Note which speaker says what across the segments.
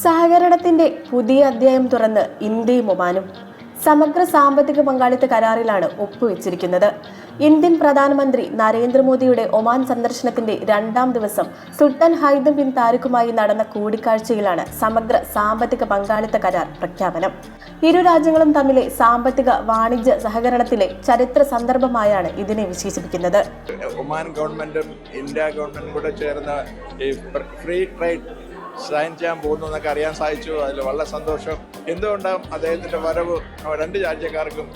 Speaker 1: സഹകരണത്തിന്റെ പുതിയ അധ്യായം തുറന്ന് ഇന്ത്യയും ഒമാനും സമഗ്ര സാമ്പത്തിക പങ്കാളിത്ത കരാറിലാണ് ഒപ്പുവെച്ചിരിക്കുന്നത്. ഇന്ത്യൻ പ്രധാനമന്ത്രി നരേന്ദ്രമോദിയുടെ ഒമാൻ സന്ദർശനത്തിന്റെ 2ാം ദിവസം സുൽത്താൻ ഹൈതം ബിൻ താരിഖുമായി നടന്ന കൂടിക്കാഴ്ചയിലാണ് സമഗ്ര സാമ്പത്തിക പങ്കാളിത്ത കരാർ പ്രഖ്യാപനം. ഇരു രാജ്യങ്ങളും തമ്മിലെ സാമ്പത്തിക വാണിജ്യ സഹകരണത്തിലെ ചരിത്ര സന്ദർഭമായാണ് ഇതിനെ വിശേഷിപ്പിക്കുന്നത്.
Speaker 2: ഒമാൻ ഗവൺമെന്റും ഇന്ത്യ ഗവൺമെന്റും കൂടെ ചേർന്ന് ഈ ഫ്രീ ട്രേഡ് സൈൻ ചെയ്യാൻ പോകുന്നു എന്നൊക്കെ അറിയാൻ സാധിച്ചു. അതിൽ വളരെ സന്തോഷം. എന്തുകൊണ്ടാണ് അദ്ദേഹത്തിൻ്റെ വരവ് രണ്ട് രാജ്യക്കാർക്കും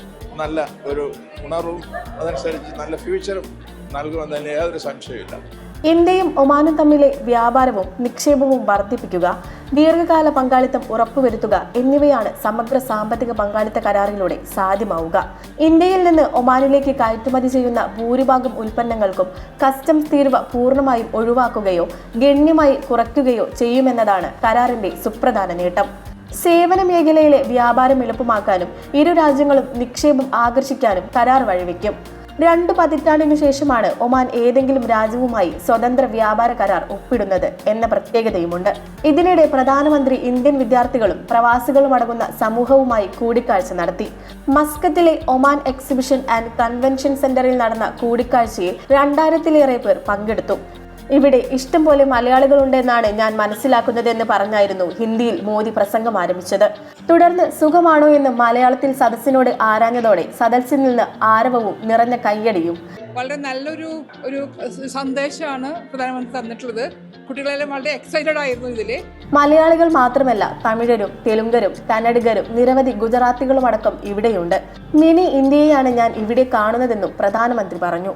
Speaker 2: നല്ല ഒരു ഉണർവും അതനുസരിച്ച് നല്ല ഫ്യൂച്ചറും നൽകുമെന്നതിന് യാതൊരു സംശയമില്ല.
Speaker 1: ഇന്ത്യയും ഒമാനും തമ്മിലെ വ്യാപാരവും നിക്ഷേപവും വർദ്ധിപ്പിക്കുക, ദീർഘകാല പങ്കാളിത്തം ഉറപ്പുവരുത്തുക എന്നിവയാണ് സമഗ്ര സാമ്പത്തിക പങ്കാളിത്ത കരാറിലൂടെ സാധ്യമാവുക. ഇന്ത്യയിൽ നിന്ന് ഒമാനിലേക്ക് കയറ്റുമതി ചെയ്യുന്ന ഭൂരിഭാഗം ഉൽപ്പന്നങ്ങൾക്കും കസ്റ്റംസ് തീരുവ പൂർണ്ണമായും ഒഴിവാക്കുകയോ ഗണ്യമായി കുറയ്ക്കുകയോ ചെയ്യുമെന്നതാണ് കരാറിന്റെ സുപ്രധാന നേട്ടം. സേവന മേഖലയിലെ വ്യാപാരം എളുപ്പമാക്കാനും ഇരു രാജ്യങ്ങളും നിക്ഷേപം ആകർഷിക്കാനും കരാർ വഴിവെക്കും. 2 പതിറ്റാണ്ടിനു ശേഷമാണ് ഒമാൻ ഏതെങ്കിലും രാജ്യവുമായി സ്വതന്ത്ര വ്യാപാര കരാർ ഒപ്പിടുന്നത് എന്ന പ്രത്യേകതയുമുണ്ട്. ഇതിനിടെ പ്രധാനമന്ത്രി ഇന്ത്യൻ വിദ്യാർത്ഥികളും പ്രവാസികളും അടങ്ങുന്ന സമൂഹവുമായി കൂടിക്കാഴ്ച നടത്തി. മസ്കത്തിലെ ഒമാൻ എക്സിബിഷൻ ആൻഡ് കൺവെൻഷൻ സെന്ററിൽ നടന്ന കൂടിക്കാഴ്ചയിൽ 2000-ലേറെ പേർ പങ്കെടുത്തു. ഇവിടെ ഇഷ്ടം പോലെ മലയാളികളുണ്ടെന്നാണ് ഞാൻ മനസ്സിലാക്കുന്നതെന്ന് പറഞ്ഞായിരുന്നു ഹിന്ദിയിൽ മോദി പ്രസംഗം ആരംഭിച്ചത്. തുടർന്ന് സുഖമാണോ എന്ന് മലയാളത്തിൽ സദസ്സിനോട് ആരാഞ്ഞതോടെ സദസ്സിൽ നിന്ന് ആരവവും നിറഞ്ഞ കയ്യടിയും.
Speaker 3: വളരെ നല്ലൊരു സന്ദേശമാണ് പ്രധാനമന്ത്രി തന്നിട്ടുള്ളത്. കുട്ടികളെല്ലാം വളരെ എക്സൈറ്റഡ് ആയിരുന്നു. ഇതില്
Speaker 1: മലയാളികൾ മാത്രമല്ല, തമിഴരും തെലുങ്കരും കന്നഡിഗരും നിരവധി ഗുജറാത്തികളും അടക്കം ഇവിടെയുണ്ട്. മിനി ഇന്ത്യയെയാണ് ഞാൻ ഇവിടെ കാണുന്നതെന്നും പ്രധാനമന്ത്രി പറഞ്ഞു.